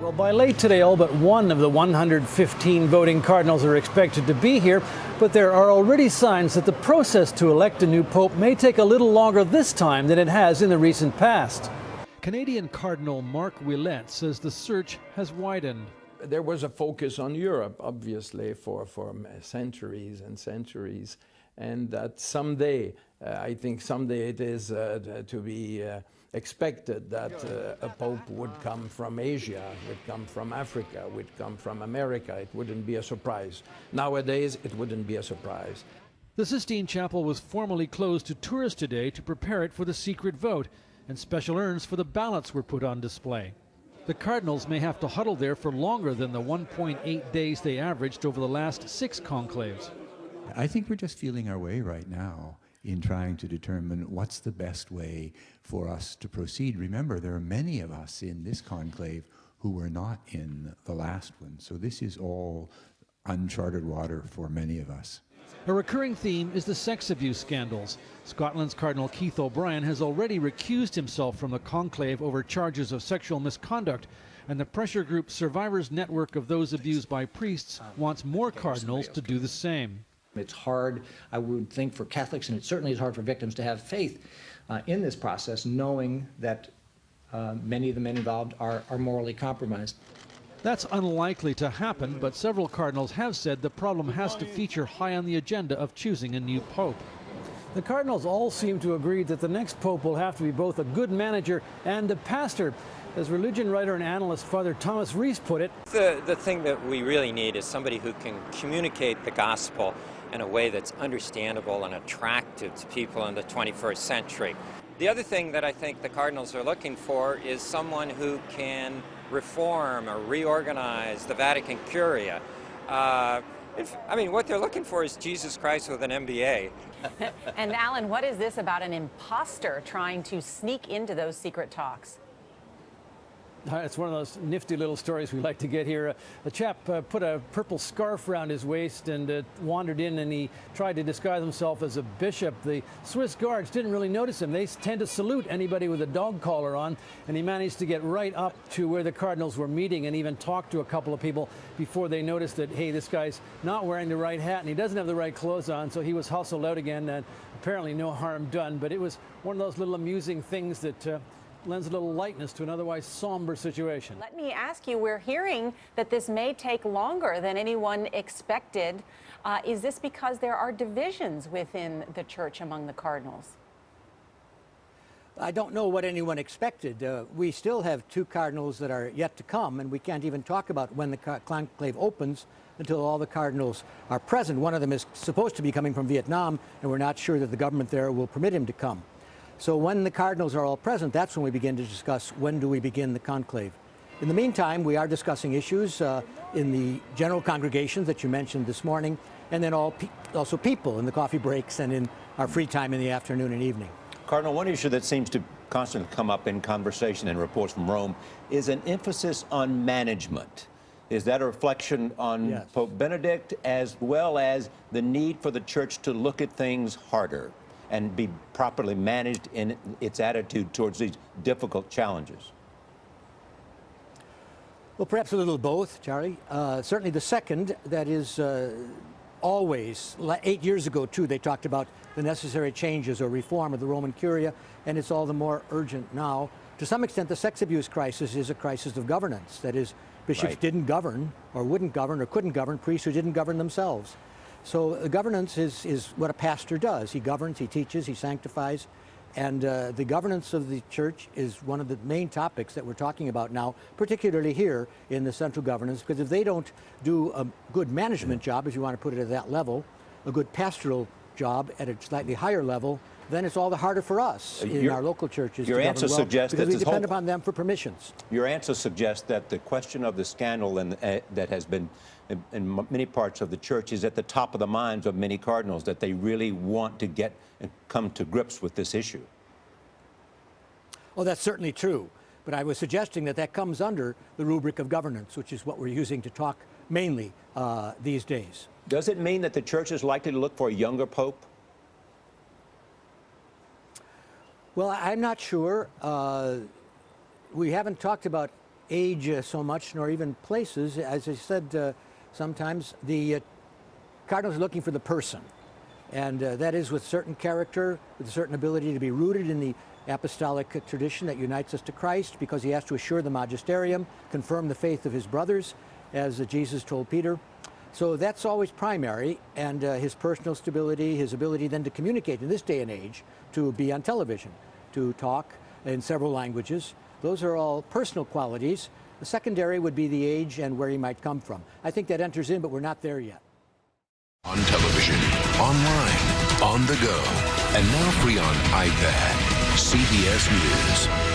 Well, by late today, all but one of the 115 voting cardinals are expected to be here, but there are already signs that the process to elect a new pope may take a little longer this time than it has in the recent past. Canadian Cardinal Mark Willett says the search has widened. There was a focus on Europe, obviously, for centuries and centuries, and that someday, I think someday it is to be expected that a pope would come from Asia, would come from Africa, would come from America. It wouldn't be a surprise. Nowadays, it wouldn't be a surprise. The Sistine Chapel was formally closed to tourists today to prepare it for the secret vote, and special urns for the ballots were put on display. The cardinals may have to huddle there for longer than the 1.8 days they averaged over the last 6 conclaves. I think we're just feeling our way right now in trying to determine what's the best way for us to proceed. Remember, there are many of us in this conclave who were not in the last one, so this is all uncharted water for many of us. A recurring theme is the sex abuse scandals. Scotland's Cardinal Keith O'Brien has already recused himself from the conclave over charges of sexual misconduct, and the pressure group Survivors Network of Those Abused by Priests wants more cardinals to do the same. It's hard, I would think, for Catholics, and it certainly is hard for victims to have faith in this process, knowing that many of the men involved are morally compromised. That's unlikely to happen, but several cardinals have said the problem has to feature high on the agenda of choosing a new pope. The cardinals all seem to agree that the next pope will have to be both a good manager and a pastor. As religion writer and analyst Father Thomas Rees put it, the thing that we really need is somebody who can communicate the gospel in a way that's understandable and attractive to people in the 21st century. The other thing that I think the cardinals are looking for is someone who can reform or reorganize the Vatican Curia. I mean, what they're looking for is Jesus Christ with an MBA. And Alan, what is this about an imposter trying to sneak into those secret talks? it's one of those nifty little stories we like to get here. A chap put a purple scarf around his waist and wandered in, and he tried to disguise himself as a bishop. The Swiss guards didn't really notice him. They tend to salute anybody with a dog collar on, and he managed to get right up to where the cardinals were meeting and even talk to a couple of people before they noticed that, hey, this guy's not wearing the right hat and he doesn't have the right clothes on. So he was hustled out again, and apparently no harm done. But it was one of those little amusing things that lends a little lightness to an otherwise somber situation. Let me ask you, we're hearing that this may take longer than anyone expected. Is this because there are divisions within the church among the cardinals? I don't know what anyone expected. We still have two cardinals that are yet to come, and we can't even talk about when the conclave opens until all the cardinals are present. One of them is supposed to be coming from Vietnam, and we're not sure that the government there will permit him to come. So when the cardinals are all present, that's when we begin to discuss when do we begin the conclave. In the meantime, we are discussing issues in the general congregations that you mentioned this morning, and then also people in the coffee breaks and in our free time in the afternoon and evening. Cardinal, one issue that seems to constantly come up in conversation and reports from Rome is an emphasis on management. Is that a reflection on Yes. Pope Benedict, as well as the need for the church to look at things harder and be properly managed in its attitude towards these difficult challenges? Well, perhaps a little of both, Charlie. Certainly the second, that is always, 8 years ago too, they talked about the necessary changes or reform of the Roman Curia, and it's all the more urgent now. To some extent, the sex abuse crisis is a crisis of governance. That is, bishops didn't govern, or wouldn't govern, or couldn't govern priests who didn't govern themselves. So governance is what a pastor does. He governs, he teaches, he sanctifies, and the governance of the church is one of the main topics that we're talking about now, particularly here in the central governance, because if they don't do a good management job, if you want to put it at that level, a good pastoral job at a slightly higher level, then it's all the harder for us in our local churches to govern well, because we depend upon them for permissions. Your answer suggests that the question of the scandal that has been in many parts of the church is at the top of the minds of many cardinals, that they really want to get and come to grips with this issue. Oh, that's certainly true. But I was suggesting that that comes under the rubric of governance, which is what we're using to talk mainly these days. Does it mean that the church is likely to look for a younger pope? Well, I'm not sure. We haven't talked about age so much, nor even places. As I said, sometimes the cardinals are looking for the person. And that is with certain character, with a certain ability to be rooted in the apostolic tradition that unites us to Christ, because he has to assure the magisterium, confirm the faith of his brothers, as Jesus told Peter. So that's always primary, and his personal stability, his ability then to communicate in this day and age, to be on television, to talk in several languages. Those are all personal qualities. The secondary would be the age and where he might come from. I think that enters in, but we're not there yet. On television, online, on the go, and now free on iPad. CBS News.